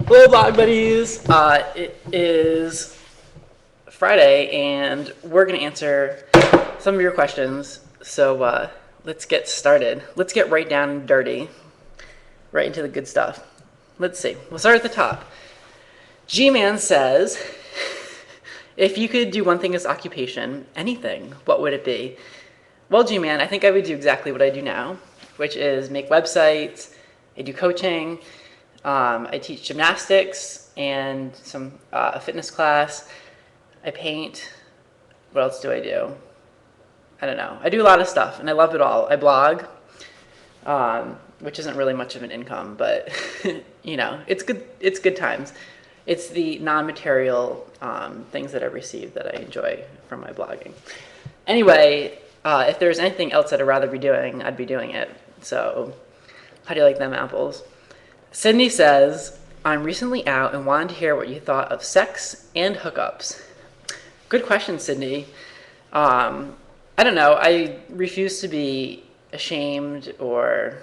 Hello, Blog Buddies. It is Friday, and we're going to answer some of your questions. So let's get started. Let's get right down and dirty, right into the good stuff. Let's see. We'll start at the top. G-Man says, if you could do one thing as occupation, anything, what would it be? Well, G-Man, I think I would do exactly what I do now, which is make websites. I do coaching. I teach gymnastics and some fitness class. I paint. What else do I do? I don't know. I do a lot of stuff, and I love it all. I blog, which isn't really much of an income, but you know, it's good. It's good times. It's the non-material things that I receive that I enjoy from my blogging. Anyway, if there's anything else that I'd rather be doing, I'd be doing it. So, how do you like them apples? Sydney says, I'm recently out and wanted to hear what you thought of sex and hookups. Good question, Sydney. I don't know. I refuse to be ashamed or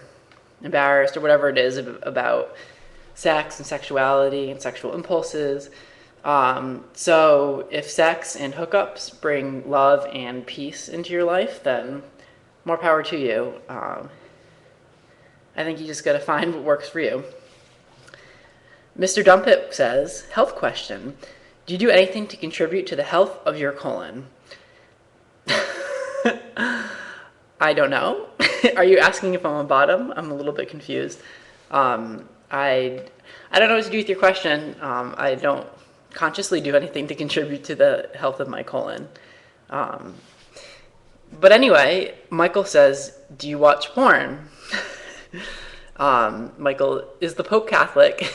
embarrassed or whatever it is about sex and sexuality and sexual impulses. So if sex and hookups bring love and peace into your life, then more power to you. I think you just got to find what works for you. Mr. Dumpit says, health question. Do you do anything to contribute to the health of your colon? I don't know. Are you asking if I'm on bottom? I'm a little bit confused. I don't know what to do with your question. I don't consciously do anything to contribute to the health of my colon. But anyway, Michael says, do you watch porn? Michael, is the Pope Catholic?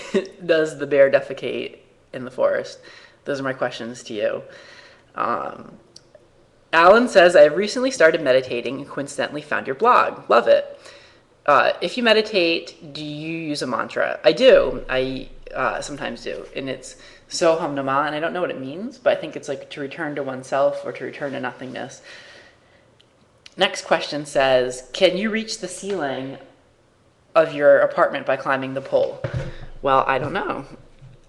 Does the bear defecate in the forest? Those are my questions to you. Alan says, I recently started meditating and coincidentally found your blog. Love it. If you meditate, do you use a mantra? I do. I sometimes do. And it's So Hum Nama, and I don't know what it means, but I think it's like to return to oneself or to return to nothingness. Next question says, can you reach the ceiling of your apartment by climbing the pole? Well, I don't know.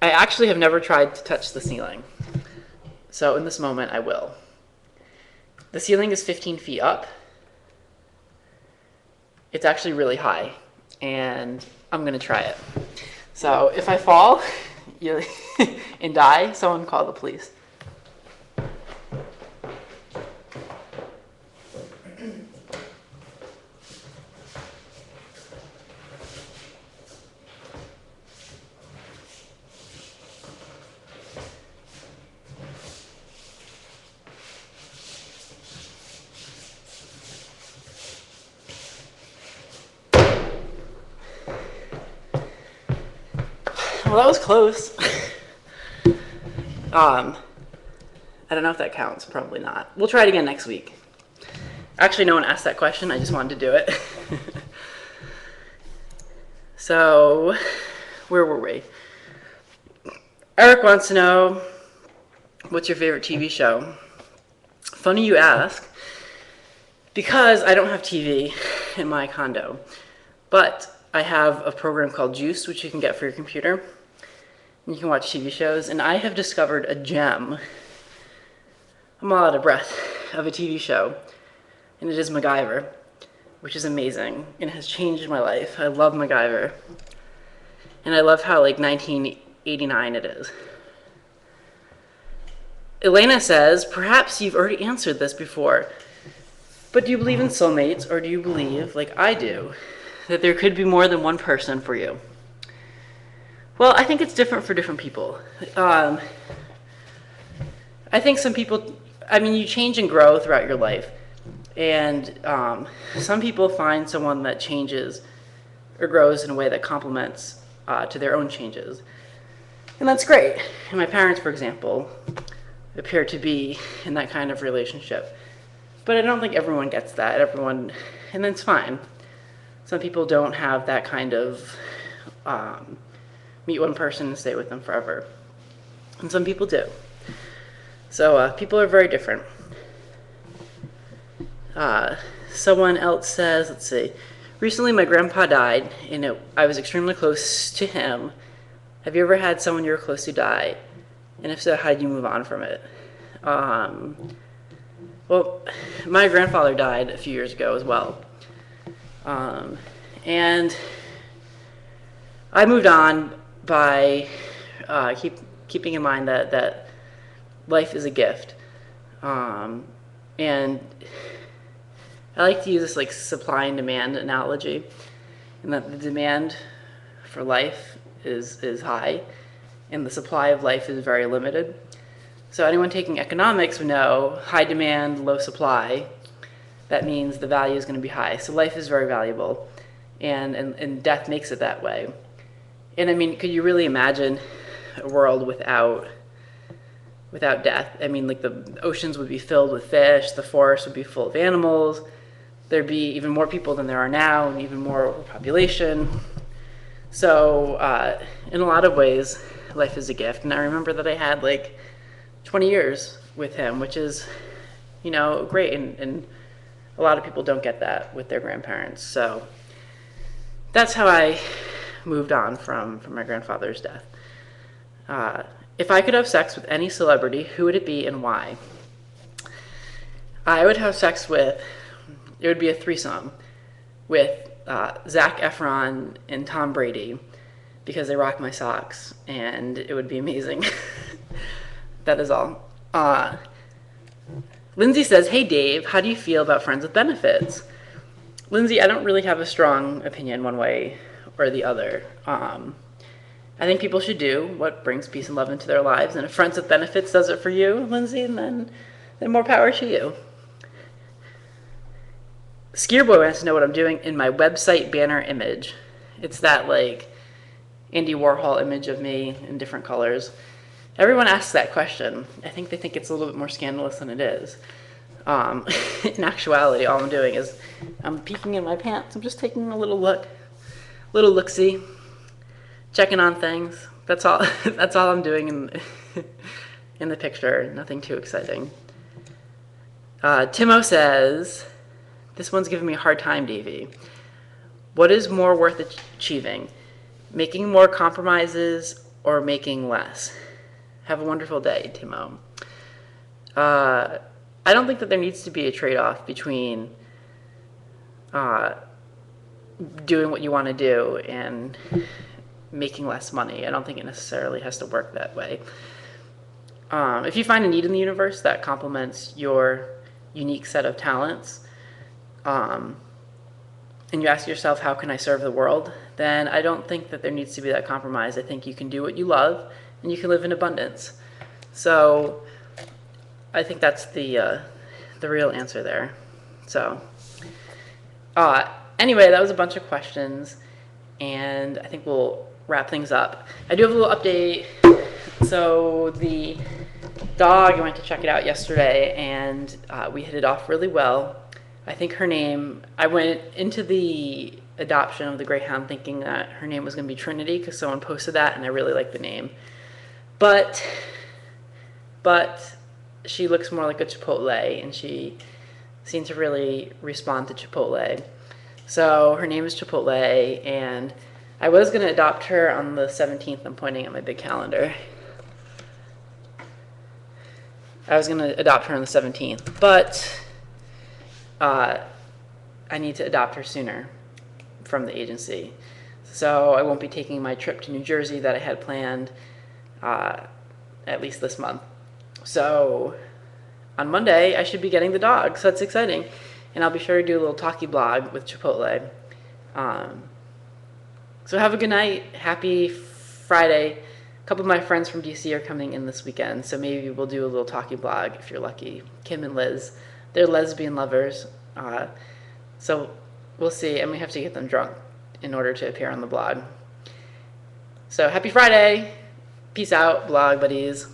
I actually have never tried to touch the ceiling. So in this moment, I will. The ceiling is 15 feet up. It's actually really high, and I'm going to try it. So if I fall and die, someone call the police. Well, that was close. I don't know if that counts. Probably not. We'll try it again next week. Actually, no one asked that question. I just wanted to do it. So, where were we? Eric wants to know, what's your favorite TV show? Funny you ask, because I don't have TV in my condo, but I have a program called Juice, which you can get for your computer. You can watch TV shows, and I have discovered a gem. I'm all out of breath of a TV show, and it is MacGyver, which is amazing, and it has changed my life. I love MacGyver, and I love how, like, 1989 it is. Elena says, perhaps you've already answered this before, but do you believe in soulmates, or do you believe, like I do, that there could be more than one person for you? Well, I think it's different for different people. I think some people, you change and grow throughout your life. And some people find someone that changes or grows in a way that complements to their own changes. And that's great. And my parents, for example, appear to be in that kind of relationship. But I don't think everyone gets that. And that's fine. Some people don't have that kind of meet one person and stay with them forever. And some people do. So people are very different. Someone else says, let's see, recently my grandpa died, and I was extremely close to him. Have you ever had someone you were close to die? And if so, how did you move on from it? Well, my grandfather died a few years ago as well. And I moved on by keeping in mind that life is a gift. And I like to use this like supply and demand analogy, and that the demand for life is high, and the supply of life is very limited. So anyone taking economics would know high demand, low supply. That means the value is going to be high. So life is very valuable, and death makes it that way. And I mean, could you really imagine a world without death? I mean, like the oceans would be filled with fish, the forests would be full of animals, there'd be even more people than there are now, and even more population. So in a lot of ways, life is a gift. And I remember that I had like 20 years with him, which is, great. And a lot of people don't get that with their grandparents. So that's how I moved on from my grandfather's death. If I could have sex with any celebrity, who would it be and why? I would have sex with, it would be a threesome with Zac Efron and Tom Brady, because they rock my socks, and it would be amazing. That is all. Lindsay says, hey Dave, how do you feel about friends with benefits? Lindsay, I don't really have a strong opinion one way or the other. I think people should do what brings peace and love into their lives, and if friends with benefits does it for you, Lindsay, then more power to you. Skierboy wants to know what I'm doing in my website banner image. It's that like Andy Warhol image of me in different colors. Everyone asks that question. I think they think it's a little bit more scandalous than it is. In actuality, all I'm doing is I'm peeking in my pants. I'm just taking a little look-see, checking on things. That's all. That's all I'm doing in the picture. Nothing too exciting. Timo says, this one's giving me a hard time, Davey. What is more worth achieving? Making more compromises or making less? Have a wonderful day, Timo. I don't think that there needs to be a trade-off between doing what you want to do and making less money. I don't think it necessarily has to work that way. If you find a need in the universe that complements your unique set of talents, and you ask yourself, how can I serve the world? Then I don't think that there needs to be that compromise. I think you can do what you love, and you can live in abundance. So I think that's the real answer there. So anyway, that was a bunch of questions, and I think we'll wrap things up. I do have a little update. So the dog, I went to check it out yesterday, and we hit it off really well. I think her name, I went into the adoption of the Greyhound thinking that her name was going to be Trinity because someone posted that, and I really like the name. But she looks more like a Chipotle, and she seemed to really respond to Chipotle. So her name is Chipotle, and I was going to adopt her on the 17th. I'm pointing at my big calendar. I was going to adopt her on the 17th, but I need to adopt her sooner from the agency. So I won't be taking my trip to New Jersey that I had planned at least this month. So on Monday, I should be getting the dog, so that's exciting. And I'll be sure to do a little talkie blog with Chipotle. So have a good night. Happy Friday. A couple of my friends from DC are coming in this weekend, so maybe we'll do a little talkie blog if you're lucky. Kim and Liz. They're lesbian lovers. So we'll see. I may have to get them drunk in order to appear on the blog. So happy Friday. Peace out, blog buddies.